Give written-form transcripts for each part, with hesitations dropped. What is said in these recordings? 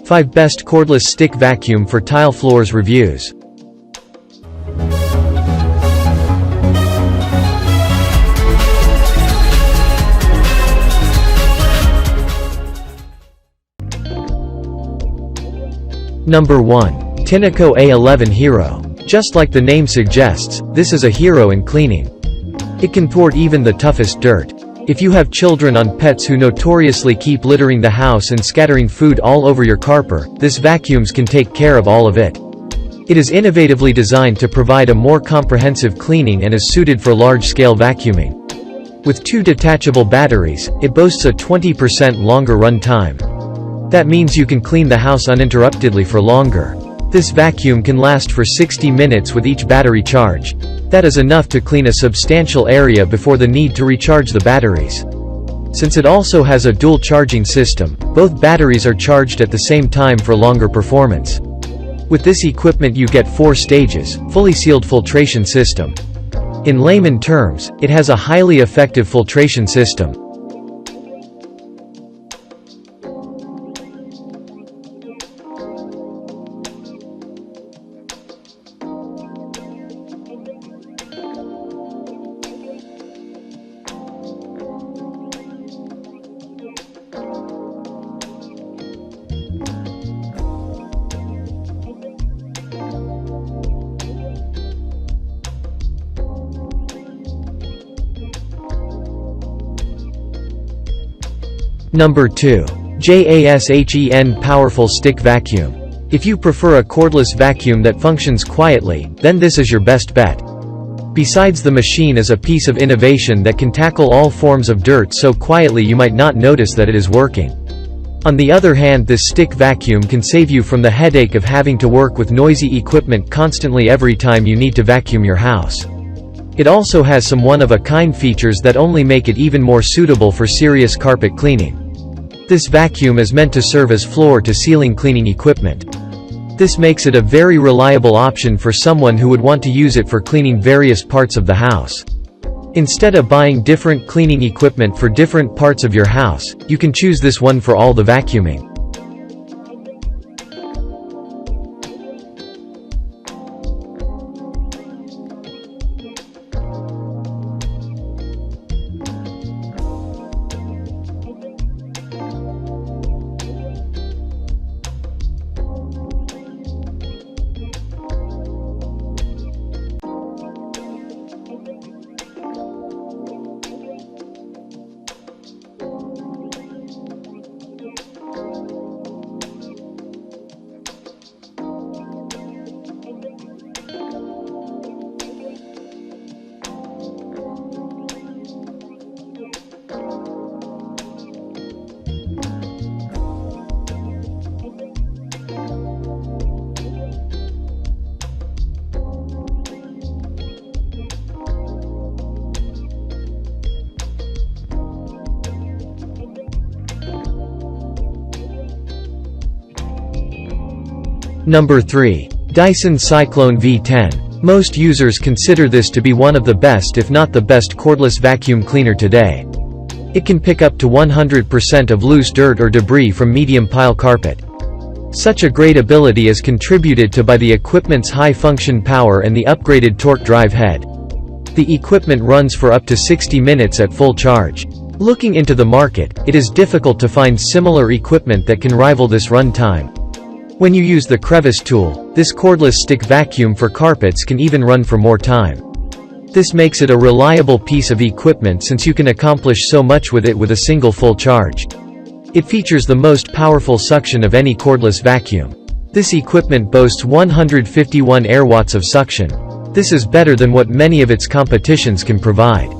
5 Best Cordless Stick Vacuum for Tile Floors Reviews. Number 1. Tineco A11 Hero. Just like the name suggests, this is a hero in cleaning. It can thwart even the toughest dirt. If you have children or pets who notoriously keep littering the house and scattering food all over your carpet, this vacuum can take care of all of it. It is innovatively designed to provide a more comprehensive cleaning and is suited for large-scale vacuuming. With 2 detachable batteries, it boasts a 20% longer run time. That means you can clean the house uninterruptedly for longer. This vacuum can last for 60 minutes with each battery charge. That is enough to clean a substantial area before the need to recharge the batteries. Since it also has a dual charging system, both batteries are charged at the same time for longer performance. With this equipment you get 4 stages, fully sealed filtration system. In layman terms, it has a highly effective filtration system. Number 2. JASHEN Powerful Stick Vacuum. If you prefer a cordless vacuum that functions quietly, then this is your best bet. Besides, the machine is a piece of innovation that can tackle all forms of dirt so quietly you might not notice that it is working. On the other hand, this stick vacuum can save you from the headache of having to work with noisy equipment constantly every time you need to vacuum your house. It also has some one-of-a-kind features that only make it even more suitable for serious carpet cleaning. This vacuum is meant to serve as floor-to-ceiling cleaning equipment. This makes it a very reliable option for someone who would want to use it for cleaning various parts of the house. Instead of buying different cleaning equipment for different parts of your house, you can choose this one for all the vacuuming. Number 3. Dyson Cyclone V10. Most users consider this to be one of the best if not the best cordless vacuum cleaner today. It can pick up to 100% of loose dirt or debris from medium pile carpet. Such a great ability is contributed to by the equipment's high function power and the upgraded torque drive head. The equipment runs for up to 60 minutes at full charge. Looking into the market, it is difficult to find similar equipment that can rival this run time. When you use the crevice tool, this cordless stick vacuum for carpets can even run for more time. This makes it a reliable piece of equipment since you can accomplish so much with it with a single full charge. It features the most powerful suction of any cordless vacuum. This equipment boasts 151 air watts of suction. This is better than what many of its competitions can provide.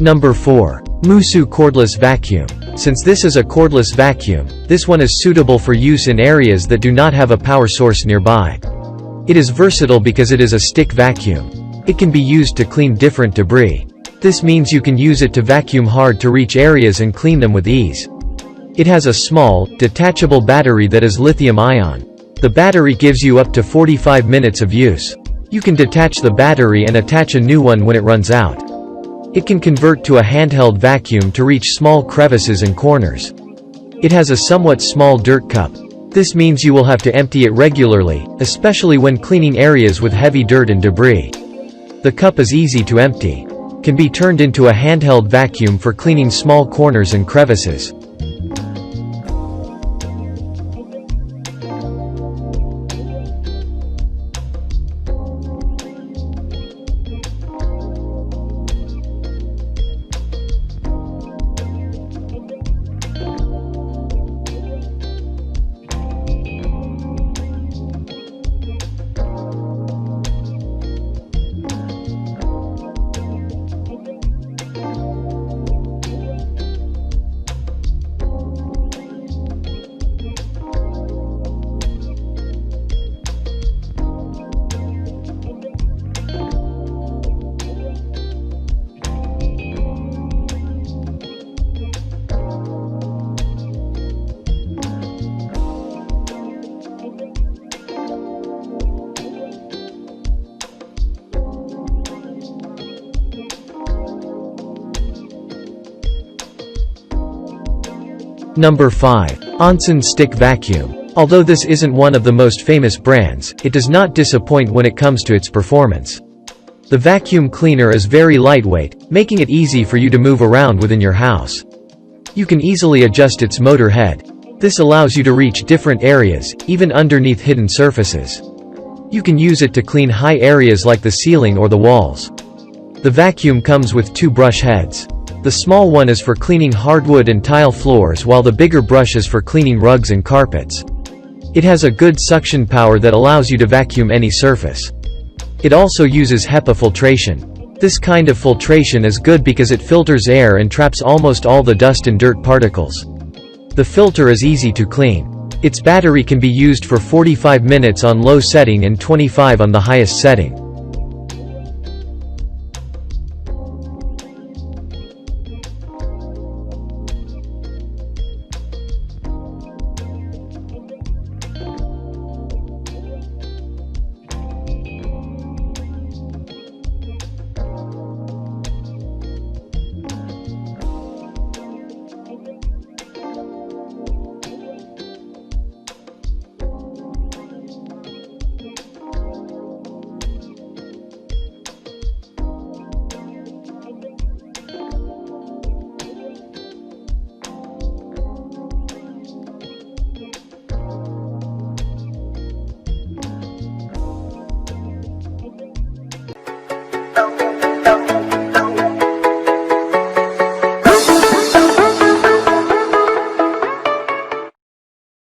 Number 4. MOOSOO Cordless Vacuum. Since this is a cordless vacuum, this one is suitable for use in areas that do not have a power source nearby. It is versatile because it is a stick vacuum. It can be used to clean different debris. This means you can use it to vacuum hard-to-reach areas and clean them with ease. It has a small, detachable battery that is lithium-ion. The battery gives you up to 45 minutes of use. You can detach the battery and attach a new one when it runs out. It can convert to a handheld vacuum to reach small crevices and corners. It has a somewhat small dirt cup. This means you will have to empty it regularly, especially when cleaning areas with heavy dirt and debris. The cup is easy to empty. Can be turned into a handheld vacuum for cleaning small corners and crevices. Number 5. ONSON Stick Vacuum. Although this isn't one of the most famous brands, it does not disappoint when it comes to its performance. The vacuum cleaner is very lightweight, making it easy for you to move around within your house. You can easily adjust its motor head. This allows you to reach different areas, even underneath hidden surfaces. You can use it to clean high areas like the ceiling or the walls. The vacuum comes with 2 brush heads. The small one is for cleaning hardwood and tile floors while the bigger brush is for cleaning rugs and carpets. It has a good suction power that allows you to vacuum any surface. It also uses HEPA filtration. This kind of filtration is good because it filters air and traps almost all the dust and dirt particles. The filter is easy to clean. Its battery can be used for 45 minutes on low setting and 25 on the highest setting.